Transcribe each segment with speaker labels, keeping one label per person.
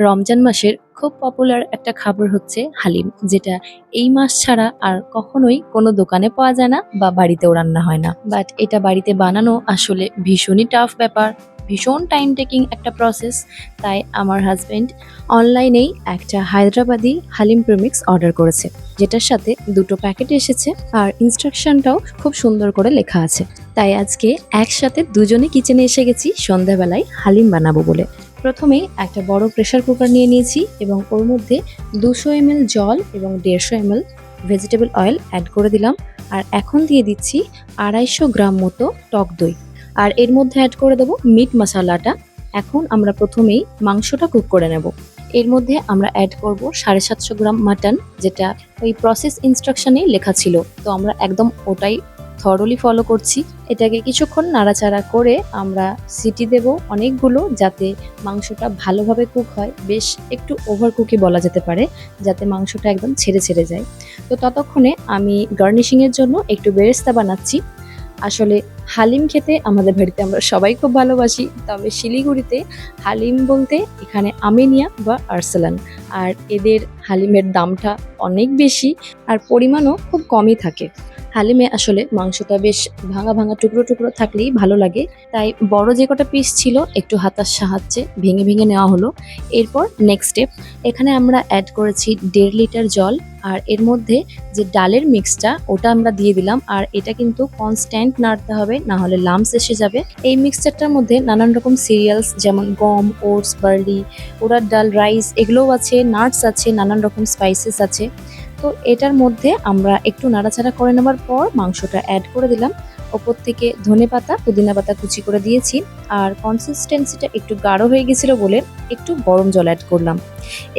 Speaker 1: রমজান মাসের খুব পপুলার একটা খাবার হচ্ছে হালিম, যেটা এই মাস ছাড়া আর কখনোই কোনো দোকানে পাওয়া যায় না বা বাড়িতেও রান্না হয় না। বাট এটা বাড়িতে বানানো আসলে ভীষণই টাফ ব্যাপার, ভীষণ টাইম টেকিং একটা প্রসেস। তাই আমার হাজবেন্ড অনলাইনেই একটা হায়দ্রাবাদি হালিম প্রিমিক্স অর্ডার করেছে, যেটার সাথে দুটো প্যাকেট এসেছে আর ইনস্ট্রাকশনটাও খুব সুন্দর করে লেখা আছে। তাই আজকে একসাথে দুজনে কিচেনে এসে গেছি সন্ধ্যাবেলায় হালিম বানাবো বলে। প্রথমেই একটা বড় প্রেসার কুকার নিয়ে নিয়েছি এবং ওর মধ্যে 200 ml জল এবং 150 ml ভেজিটেবল অয়েল অ্যাড করে দিলাম। আর এখন দিয়ে দিচ্ছি 250 গ্রাম মতো টক দই, আর এর মধ্যে অ্যাড করে দেবো মিট মশলাটা। এখন আমরা প্রথমেই মাংসটা কুক করে নেব। এর মধ্যে আমরা অ্যাড করব 750 গ্রাম মাটন, যেটা ওই প্রসেস ইনস্ট্রাকশনে লেখা ছিল, তো আমরা একদম ওটাই থরলি ফলো করছি। এটাকে কিছুক্ষণ নাড়াচাড়া করে আমরা সিটি দেব অনেকগুলো, যাতে মাংসটা ভালোভাবে কুক হয়, বেশ একটু ওভার কুকই বলা যেতে পারে, যাতে মাংসটা একদম ছেড়ে ছেড়ে যায়। তো ততক্ষণে আমি গার্নিশিংয়ের জন্য একটু বেরেস্তা বানাচ্ছি। আসলে হালিম খেতে আমাদের বাড়িতে আমরা সবাই খুব ভালোবাসি, তবে শিলিগুড়িতে হালিম বলতে এখানে আমিনিয়া বা আরসালান, আর এদের হালিমের দামটা অনেক বেশি আর পরিমাণও খুব কমই থাকে। হালিমে আসলে মাংসটা বেশ ভাঙা ভাঙা টুকরো টুকরো থাকলেই ভালো লাগে, তাই বড় যে কটা পিস ছিল একটু হাতার সাহায্যে ভেঙে ভেঙে নেওয়া হলো। এরপর নেক্সট স্টেপ, এখানে আমরা অ্যাড করেছি 1.5 লিটার জল, আর এর মধ্যে যে ডালের মিক্সটা ওটা আমরা দিয়ে দিলাম। আর এটা কিন্তু কনস্ট্যান্ট নাড়তে হবে, না হলে লামস এসে যাবে। এই মিক্সচারটার মধ্যে নানান রকম সিরিয়ালস যেমন গম, ওটস, বার্লি, উড়ার ডাল, রাইস এগুলোও আছে, নাটস আছে, নানান রকম স্পাইসেস আছে। তো এটার মধ্যে আমরা একটু নাড়াচাড়া করে নেওয়ার পর মাংসটা অ্যাড করে দিলাম। ওপর থেকে ধনেপাতা, পুদিনা পাতা কুচি করে দিয়েছি। আর কনসিস্টেন্সিটা একটু গাঢ় হয়ে গেছিল বলে একটু গরম জল অ্যাড করলাম।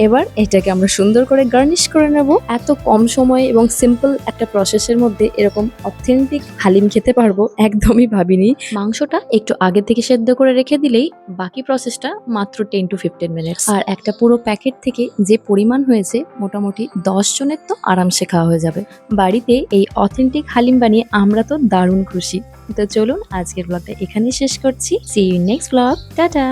Speaker 1: এবার এটাকে আমরা সুন্দর করে গার্নিশ করে নেব। এত কম সময়ে এবং সিম্পল একটা প্রসেসের মধ্যে এরকম অথেন্টিক হালিম খেতে পারবো একদমই ভাবিনি। মাংসটা একটু আগে থেকে সেদ্ধ করে রেখে দিলেই বাকি প্রসেসটা মাত্র 10 to 15 মিনিটস। আর একটা পুরো প্যাকেট থেকে যে পরিমাণ হয়েছে মোটামুটি 10 জনের তো আরামসে খাওয়া হয়ে যাবে। বাড়িতে এই অথেন্টিক হালিম বানিয়ে আমরা তো দারুণ খুশি। তো চলুন আজকের ব্লগটা এখানেই শেষ করছি। See you next blog, tata.